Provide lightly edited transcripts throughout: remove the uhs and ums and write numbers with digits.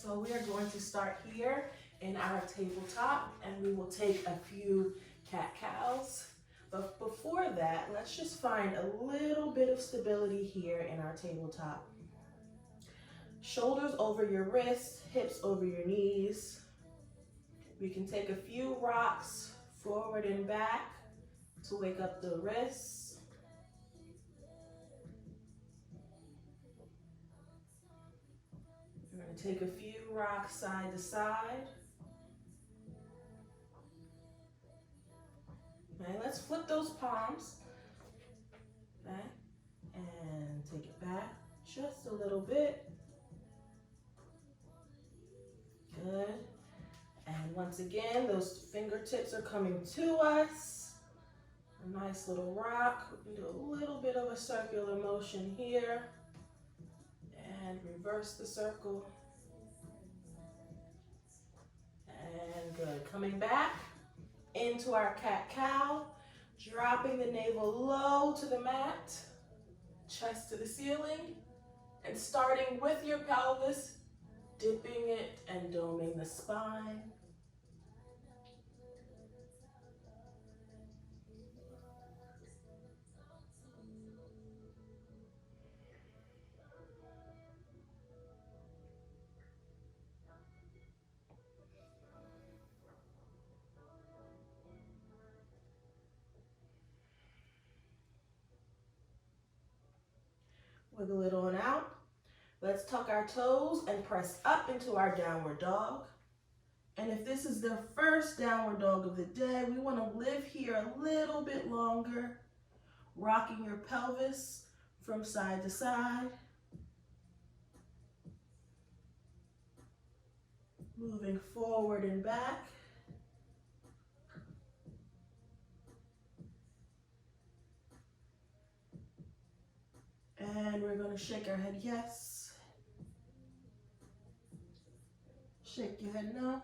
So we are going to start here in our tabletop, and we will take a few cat-cows. But before that, let's just find a little bit of stability here in our tabletop. Shoulders over your wrists, hips over your knees. We can take a few rocks forward and back to wake up the wrists. We're going to take a few rocks side to side. Okay, let's flip those palms back and take it back just a little bit. Good. And once again, those fingertips are coming to us. A nice little rock. We can do a little bit of a circular motion here. And reverse the circle. And good. Coming back into our cat-cow. Dropping the navel low to the mat. Chest to the ceiling. And starting with your pelvis, dipping it and doming the spine. Wiggle it on out. Let's tuck our toes and press up into our downward dog. And if this is the first downward dog of the day, we want to live here a little bit longer, rocking your pelvis from side to side. Moving forward and back. And we're going to shake our head yes. Shake your head no.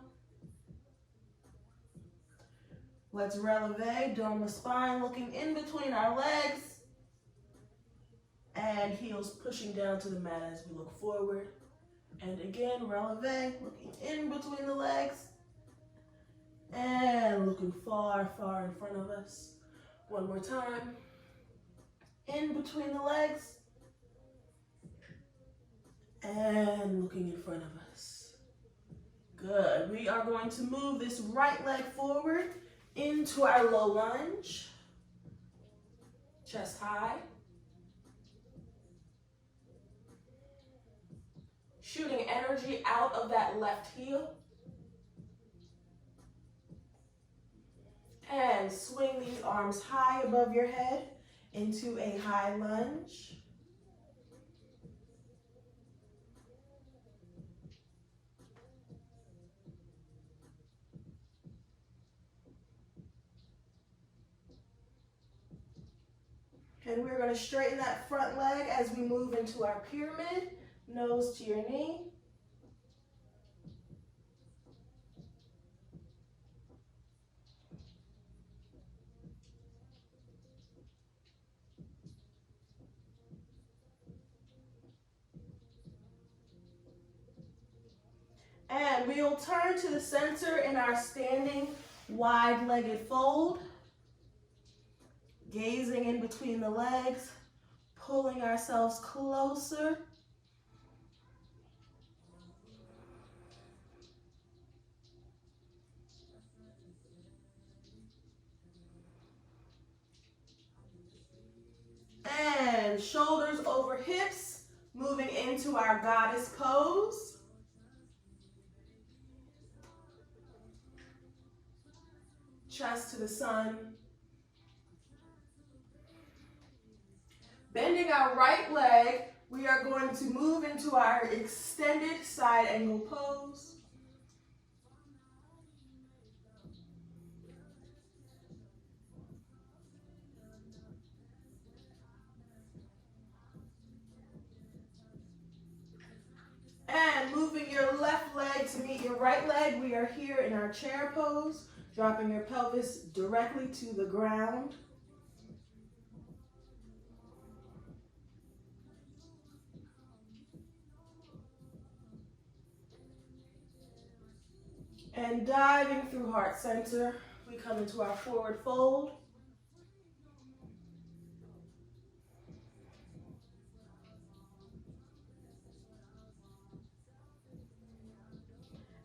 Let's releve, dome the spine, looking in between our legs. And heels pushing down to the mat as we look forward. And again, releve, looking in between the legs. And looking far, far in front of us. One more time. In between the legs. And looking in front of us. Good. We are going to move this right leg forward into our low lunge. Chest high. Shooting energy out of that left heel. And swing these arms high above your head into a high lunge. And we're going to straighten that front leg as we move into our pyramid, nose to your knee. And we'll turn to the center in our standing wide-legged fold. Gazing in between the legs, pulling ourselves closer. And shoulders over hips, moving into our goddess pose. Chest to the sun. Bending our right leg, we are going to move into our extended side angle pose. And moving your left leg to meet your right leg, we are here in our chair pose, dropping your pelvis directly to the ground. And diving through heart center, we come into our forward fold.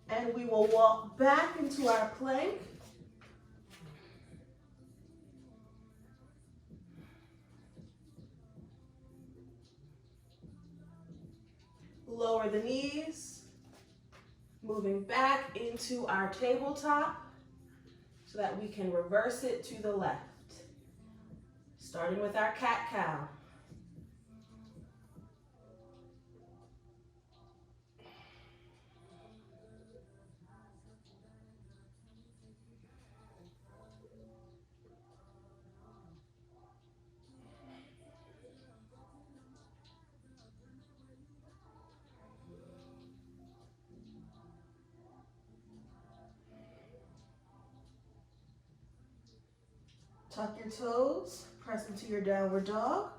And we will walk back into our plank. Lower the knees, moving back into our tabletop so that we can reverse it to the left. Starting with our cat-cow. Tuck your toes, press into your downward dog.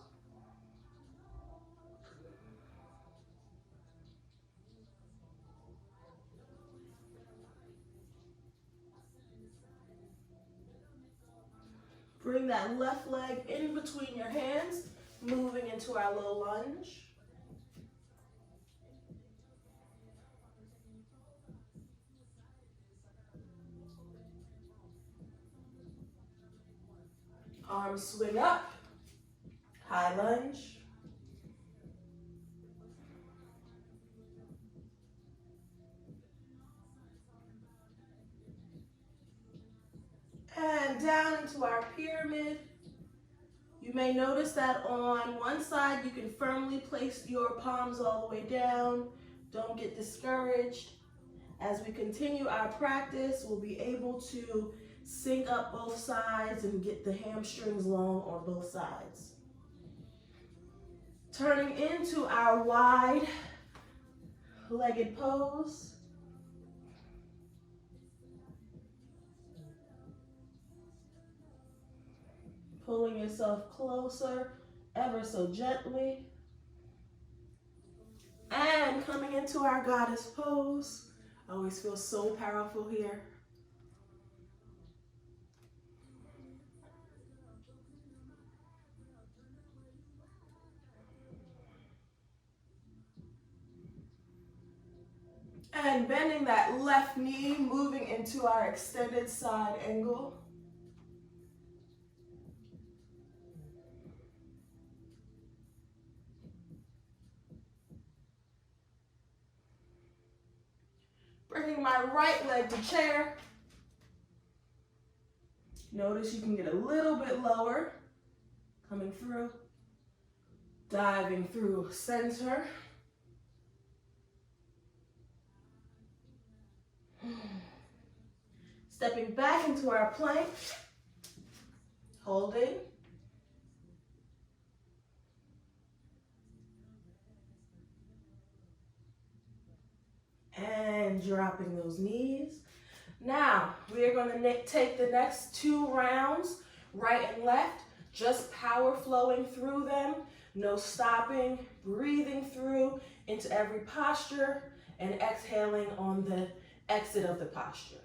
Bring that left leg in between your hands, moving into our low lunge. Arms swing up, high lunge. And down into our pyramid. You may notice that on one side you can firmly place your palms all the way down. Don't get discouraged. As we continue our practice, we'll be able to sync up both sides and get the hamstrings long on both sides. Turning into our wide-legged pose. Pulling yourself closer, ever so gently. And coming into our goddess pose. I always feel so powerful here. And bending that left knee, moving into our extended side angle. Bringing my right leg to chair. Notice you can get a little bit lower, coming through, diving through center. Stepping back into our plank, holding. And dropping those knees. Now, we are going to take the next 2 rounds, right and left, just power flowing through them, no stopping, breathing through into every posture, and exhaling on the exit of the posture.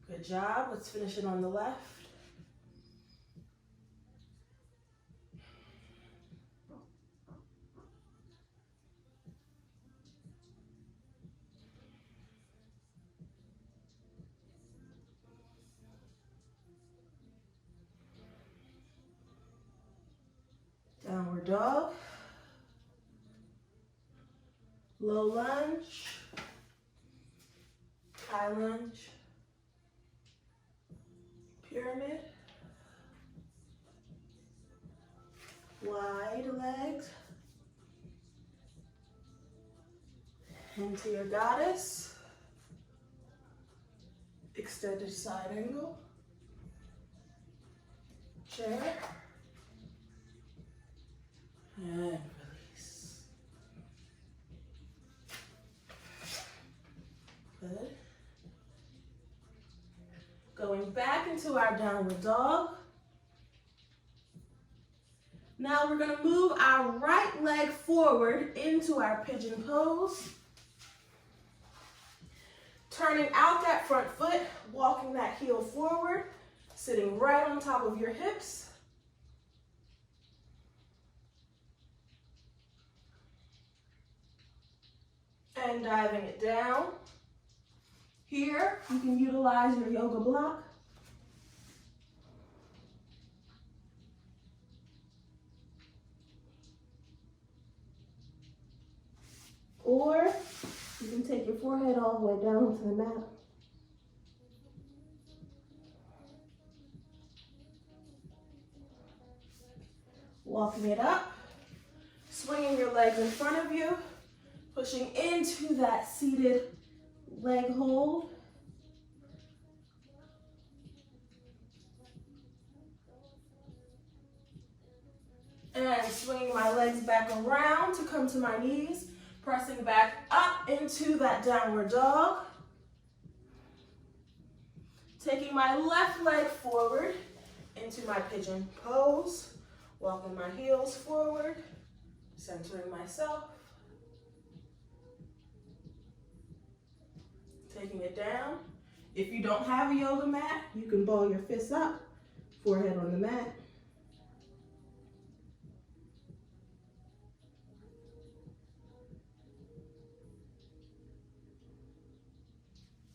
Good job. Let's finish it on the left. downward dog, low lunge, high lunge, pyramid, wide legs, into your goddess, extended side angle, chair, and release. Good. Going back into our downward dog. Now we're going to move our right leg forward into our pigeon pose. Turning out that front foot, walking that heel forward, sitting right on top of your hips. And diving it down. Here, you can utilize your yoga block. Or you can take your forehead all the way down to the mat. Walking it up, swinging your legs in front of you, pushing into that seated leg hold. And swinging my legs back around to come to my knees, pressing back up into that downward dog. Taking my left leg forward into my pigeon pose, walking my heels forward, centering myself. Taking it down. If you don't have a yoga mat, you can ball your fists up, forehead on the mat.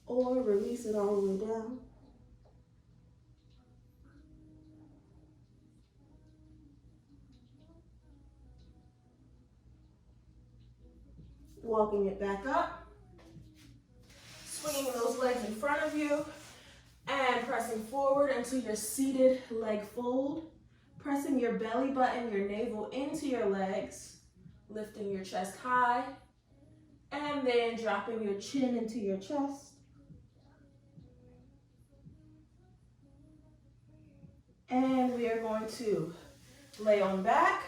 Or release it all the way down. Walking it back up. Swinging those legs in front of you and pressing forward into your seated leg fold. Pressing your belly button, your navel into your legs. Lifting your chest high. And then dropping your chin into your chest. And we are going to lay on back.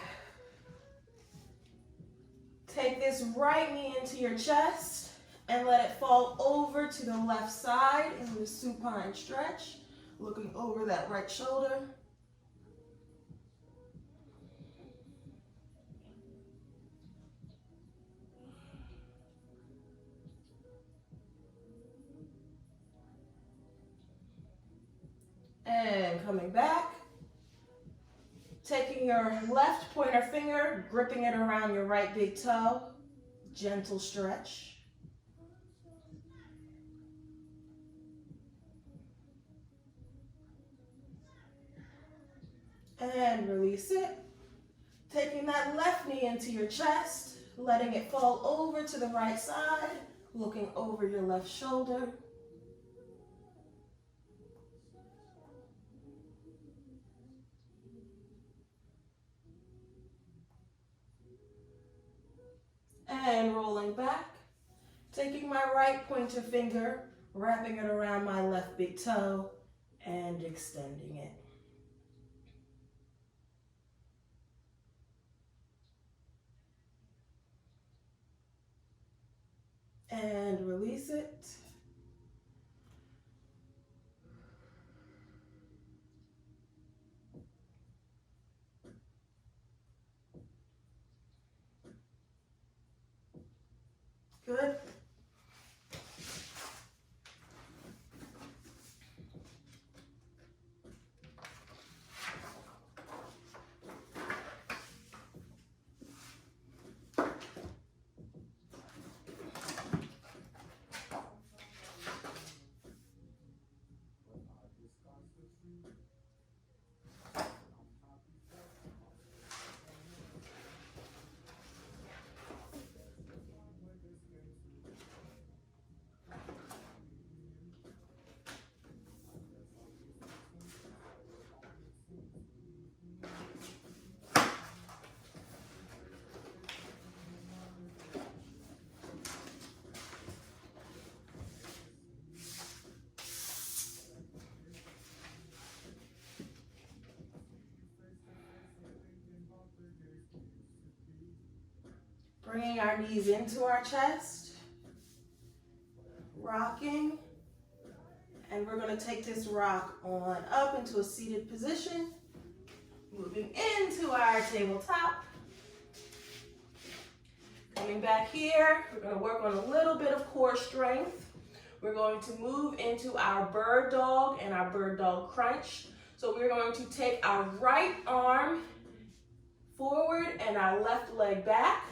Take this right knee into your chest and let it fall over to the left side in the supine stretch, looking over that right shoulder. And coming back, taking your left pointer finger, gripping it around your right big toe, gentle stretch. And release it. Taking that left knee into your chest, letting it fall over to the right side, looking over your left shoulder. And rolling back, taking my right pointer finger, wrapping it around my left big toe, and extending it. And release it. Good. Bringing our knees into our chest, rocking, and we're going to take this rock on up into a seated position, moving into our tabletop. Coming back here, we're going to work on a little bit of core strength. We're going to move into our bird dog and our bird dog crunch. So we're going to take our right arm forward and our left leg back,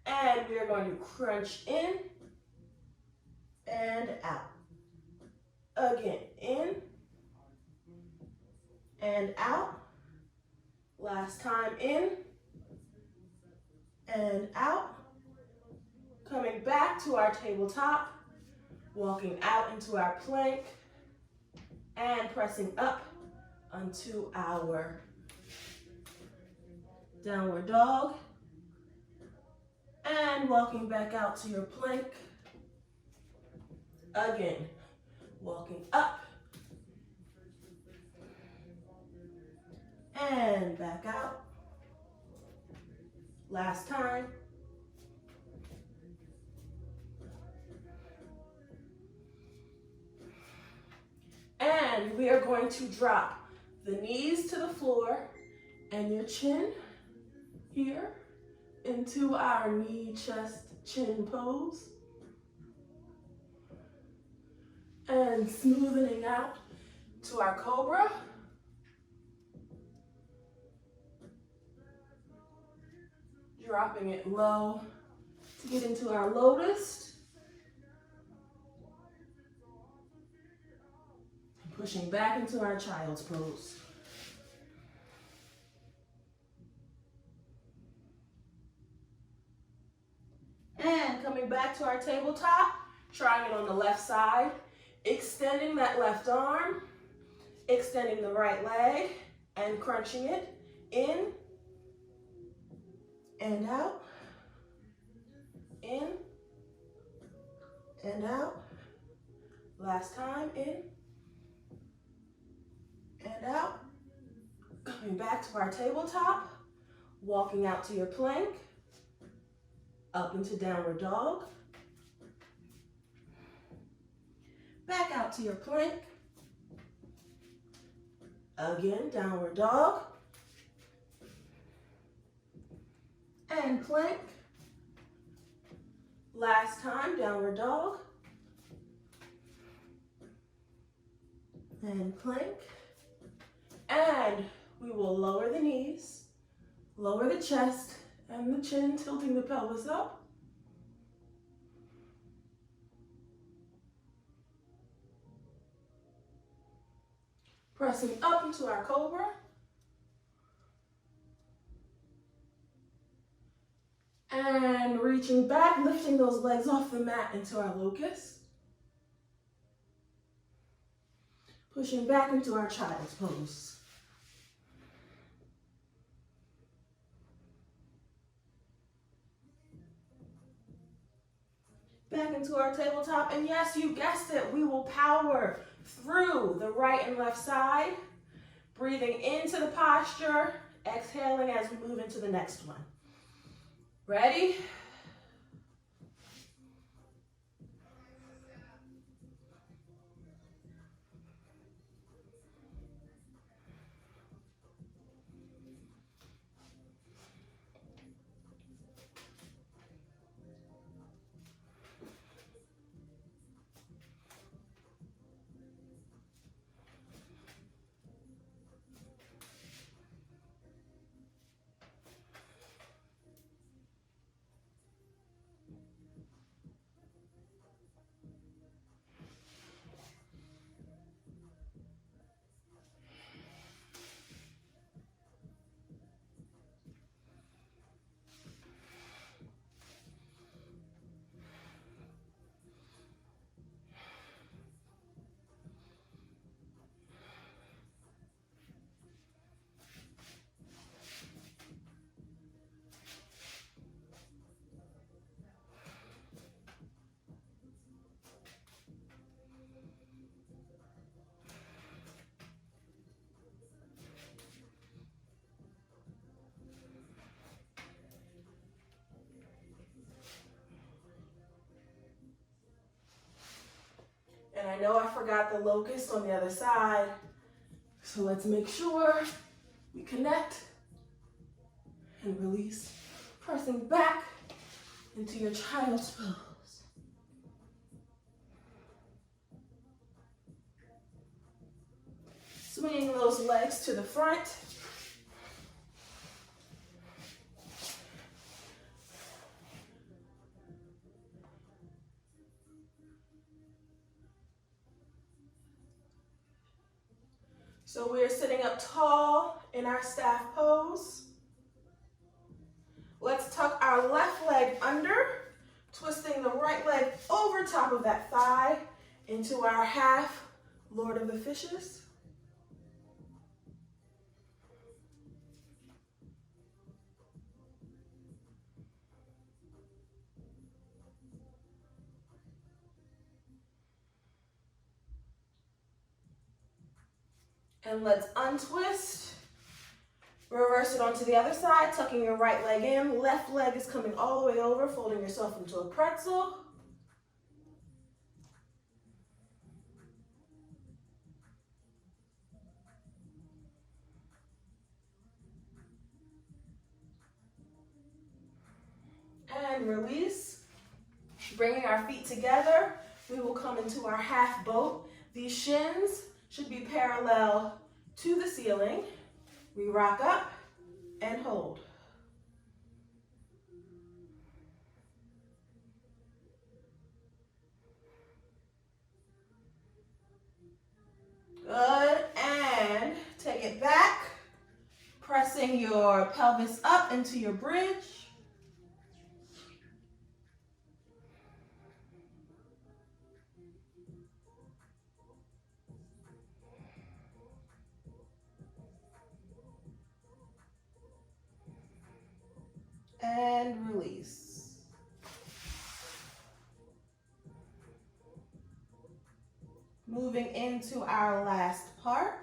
and we're going to crunch in and out. Again, in and out. Last time, in and out. Coming back to our tabletop, walking out into our plank, and pressing up onto our downward dog, and walking back out to your plank. Again, walking up, and back out. Last time. And we are going to drop the knees to the floor and your chin here into our knee, chest, chin pose. And smoothing out to our cobra. Dropping it low to get into our lotus. And pushing back into our child's pose. And coming back to our tabletop, trying it on the left side, extending that left arm, extending the right leg, and crunching it in and out, in and out. Last time, in and out. Coming back to our tabletop, walking out to your plank, up into downward dog, back out to your plank, again, downward dog, and plank. Last time, downward dog, and plank. And we will lower the knees, lower the chest and the chin, tilting the pelvis up. Pressing up into our cobra. And reaching back, lifting those legs off the mat into our locust. Pushing back into our child's pose. Back into our tabletop, and yes, you guessed it, we will power through the right and left side, breathing into the posture, exhaling as we move into the next one. Ready? I know I forgot the locust on the other side, so let's make sure we connect and release, pressing back into your child's pose. Swinging those legs to the front. So we're sitting up tall in our staff pose. Let's tuck our left leg under, twisting the right leg over top of that thigh into our half Lord of the Fishes. And let's untwist. Reverse it onto the other side, tucking your right leg in. Left leg is coming all the way over, folding yourself into a pretzel. And release. Bringing our feet together, we will come into our half boat. These shins should be parallel to the ceiling. We rock up and hold. Good, and take it back, pressing your pelvis up into your bridge. And release. Moving into our last part.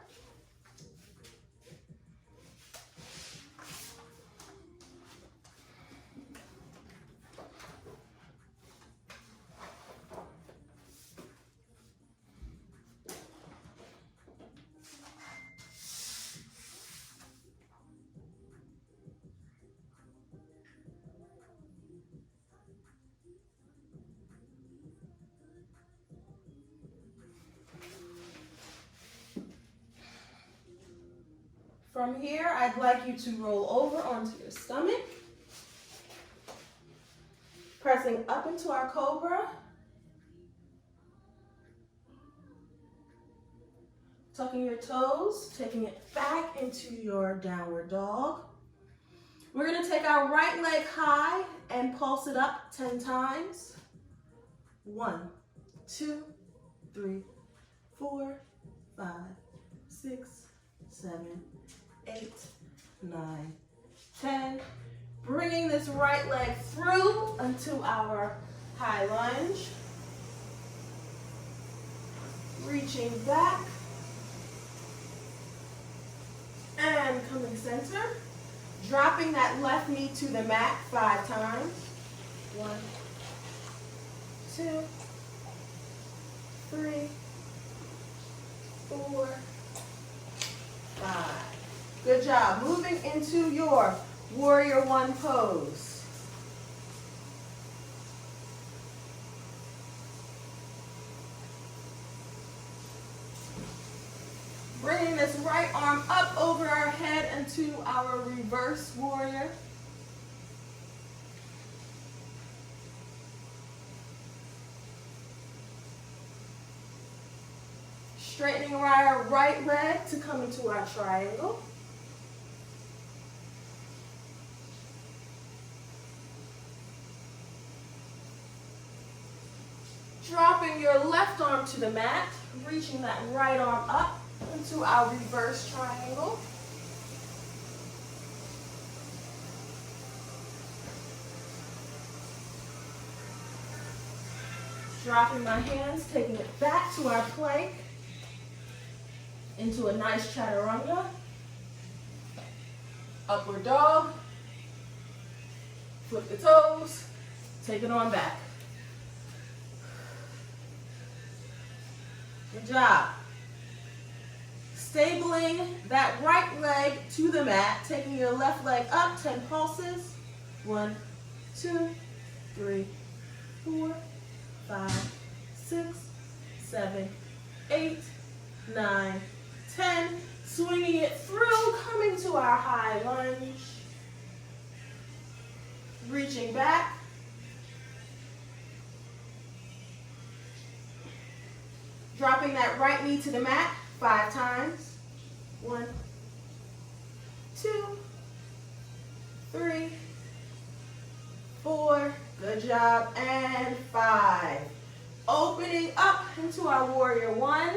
From here, I'd like you to roll over onto your stomach, pressing up into our cobra, tucking your toes, taking it back into your downward dog. We're going to take our right leg high and pulse it up 10 times. 1, 2, 3, 4, 5, 6, 7, 8, 9, 10. Bringing this right leg through into our high lunge. Reaching back. And coming center. Dropping that left knee to the mat 5 times. 1, 2, 3, 4, 5. Good job. Moving into your Warrior One pose. Bringing this right arm up over our head into our reverse warrior. Straightening our right leg to come into our triangle. Dropping your left arm to the mat, reaching that right arm up into our reverse triangle. Dropping my hands, taking it back to our plank, into a nice chaturanga. Upward dog. Flip the toes, take it on back. Good job. Stabling that right leg to the mat, taking your left leg up, 10 pulses. 1, 2, 3, 4, 5, 6, 7, 8, 9, 10. Swinging it through, coming to our high lunge. Reaching back. Dropping that right knee to the mat 5 times. 1, 2, 3, 4. Good job. And 5. Opening up into our warrior 1.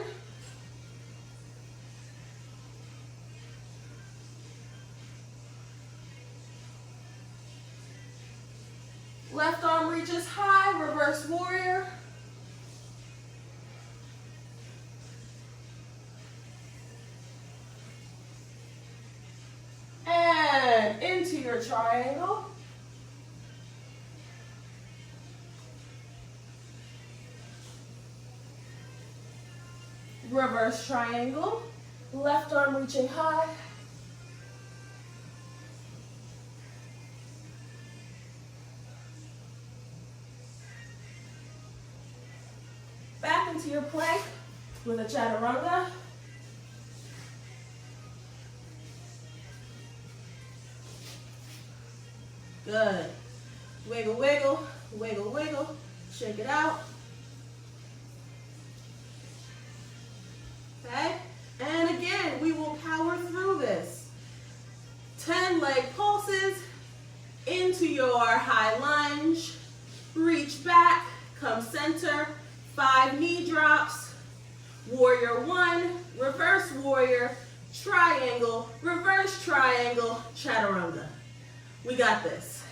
Left arm reaches high, reverse warrior. And into your triangle. Reverse triangle. Left arm reaching high. Back into your plank with a chaturanga. Good. Wiggle, wiggle, wiggle, wiggle. Shake it out. Okay? And again, we will power through this. 10 leg pulses into your high lunge. Reach back, come center. 5 knee drops. Warrior 1, reverse warrior, triangle, reverse triangle, chaturanga. We got this.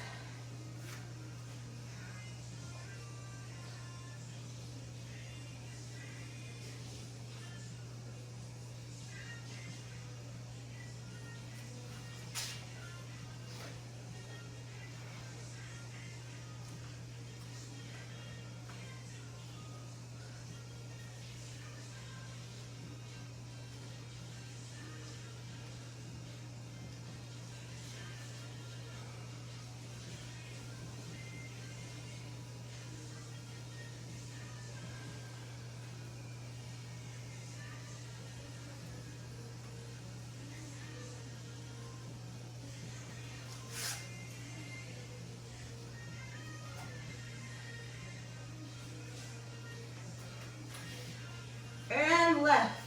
And left.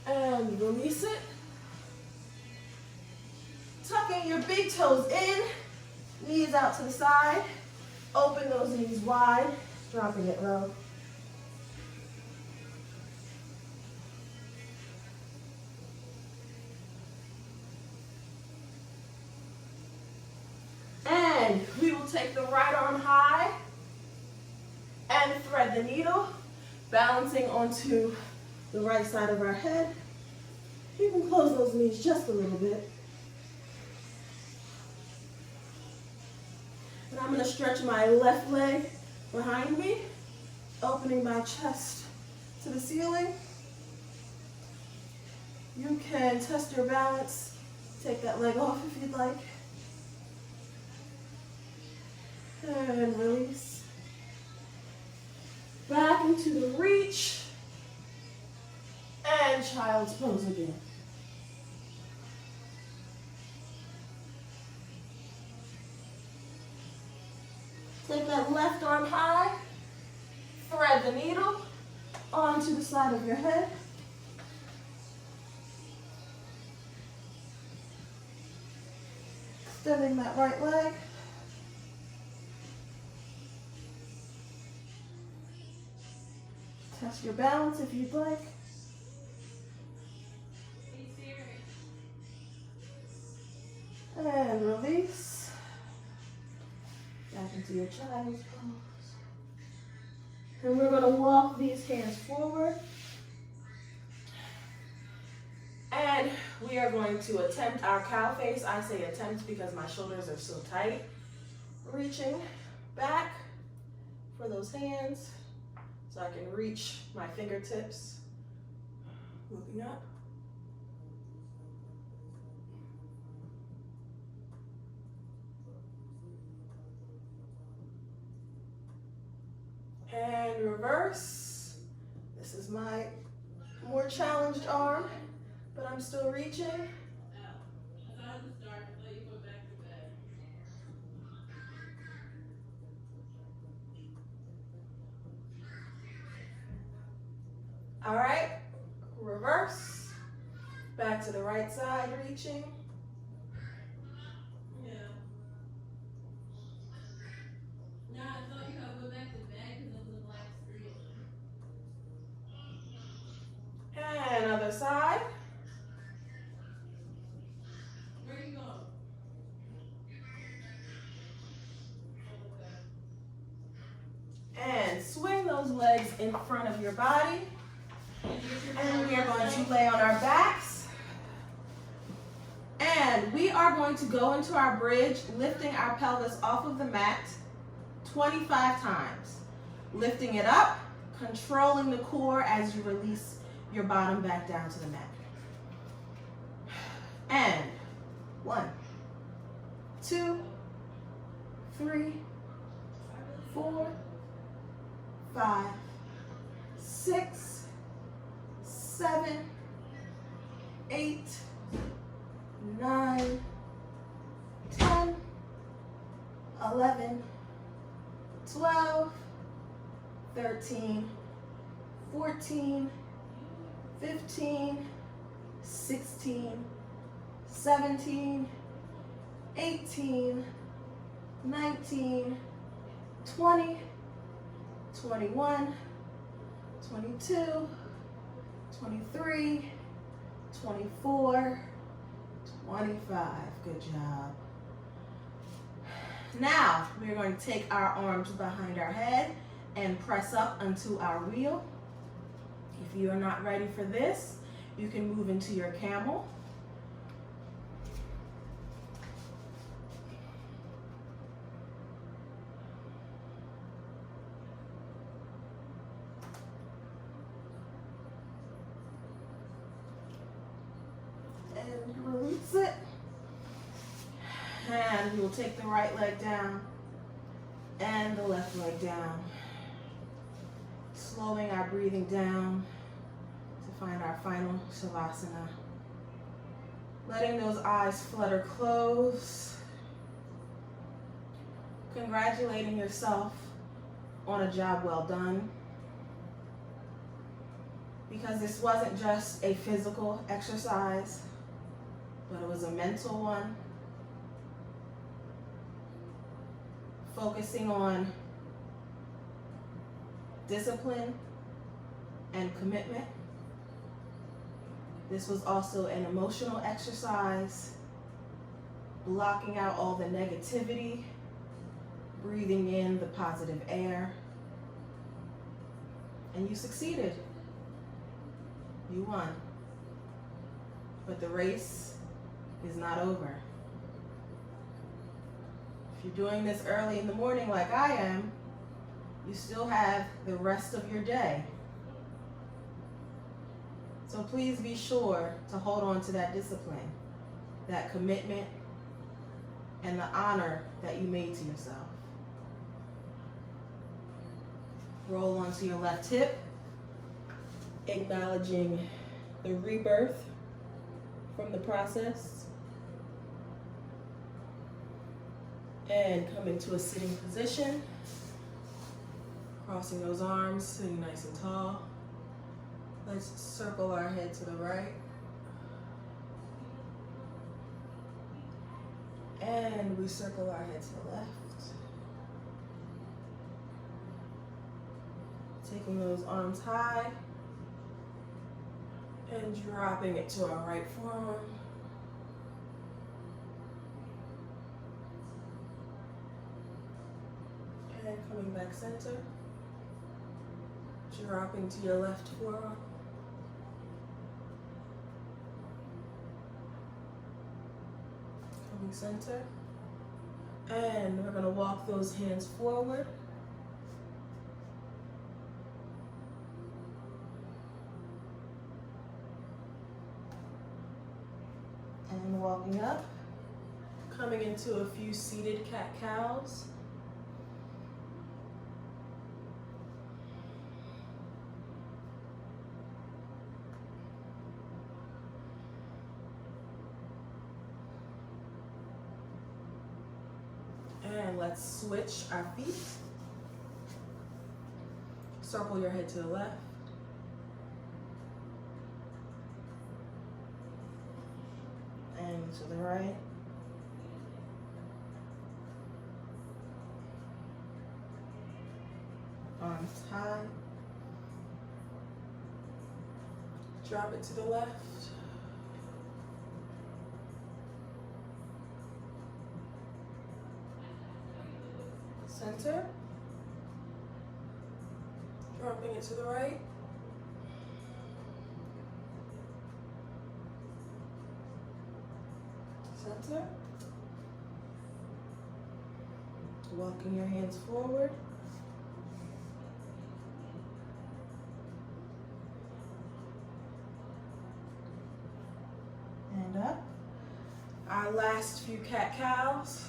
And release it. Tucking your big toes in, knees out to the side. Open those knees wide, dropping it low. And we will take the right arm high and thread the needle, balancing onto the right side of our head. You can close those knees just a little bit. And I'm going to stretch my left leg behind me, opening my chest to the ceiling. You can test your balance. Take that leg off if you'd like. And release. Back into the reach. And child's pose again. Take that left arm high. Thread the needle onto the side of your head. Extending that right leg. Test your balance if you'd like. And release. Back into your child's pose. And we're going to walk these hands forward. And we are going to attempt our cow face. I say attempt because my shoulders are so tight. Reaching back for those hands so I can reach my fingertips. Moving up. And reverse. This is my more challenged arm, but I'm still reaching. All right, reverse. Back to the right side, reaching. And other side. Where are you going? And swing those legs in front of your body. And we are going to lay on our backs. And we are going to go into our bridge, lifting our pelvis off of the mat 25 times. Lifting it up, controlling the core as you release your bottom back down to the mat. And 1, 2, 3, 4, 5, 6, 7, 8, 9, 10, 11, 12, 13, 14, 15, 16, 17, 18, 19, 20, 21, 22, 23, 24, 25. Good job. Now, we're going to take our arms behind our head and press up onto our wheel. If you are not ready for this, you can move into your camel. And release it. And we will take the right leg down and the left leg down. Slowing our breathing down to find our final Shavasana. Letting those eyes flutter close. Congratulating yourself on a job well done. Because this wasn't just a physical exercise, but it was a mental one. Focusing on discipline and commitment. This was also an emotional exercise, blocking out all the negativity, breathing in the positive air, and you succeeded. You won. But the race is not over. If you're doing this early in the morning like I am, you still have the rest of your day. So please be sure to hold on to that discipline, that commitment, and the honor that you made to yourself. Roll onto your left hip, acknowledging the rebirth from the process. And come into a sitting position. Crossing those arms, sitting nice and tall. Let's circle our head to the right. And we circle our head to the left. Taking those arms high and dropping it to our right forearm. And coming back center. Dropping to your left forearm. Coming center. And we're going to walk those hands forward. And walking up. Coming into a few seated cat-cows. And let's switch our feet. Circle your head to the left. And to the right. Arms high. Drop it to the left. Center. Dropping it to the right. Center. Walking your hands forward. And up. Our last few cat-cows.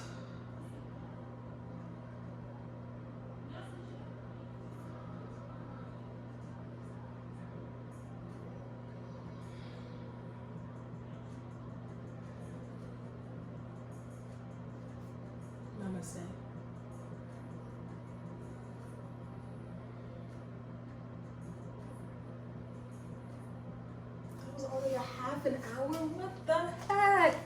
Namaste. That was only a half an hour? What the heck?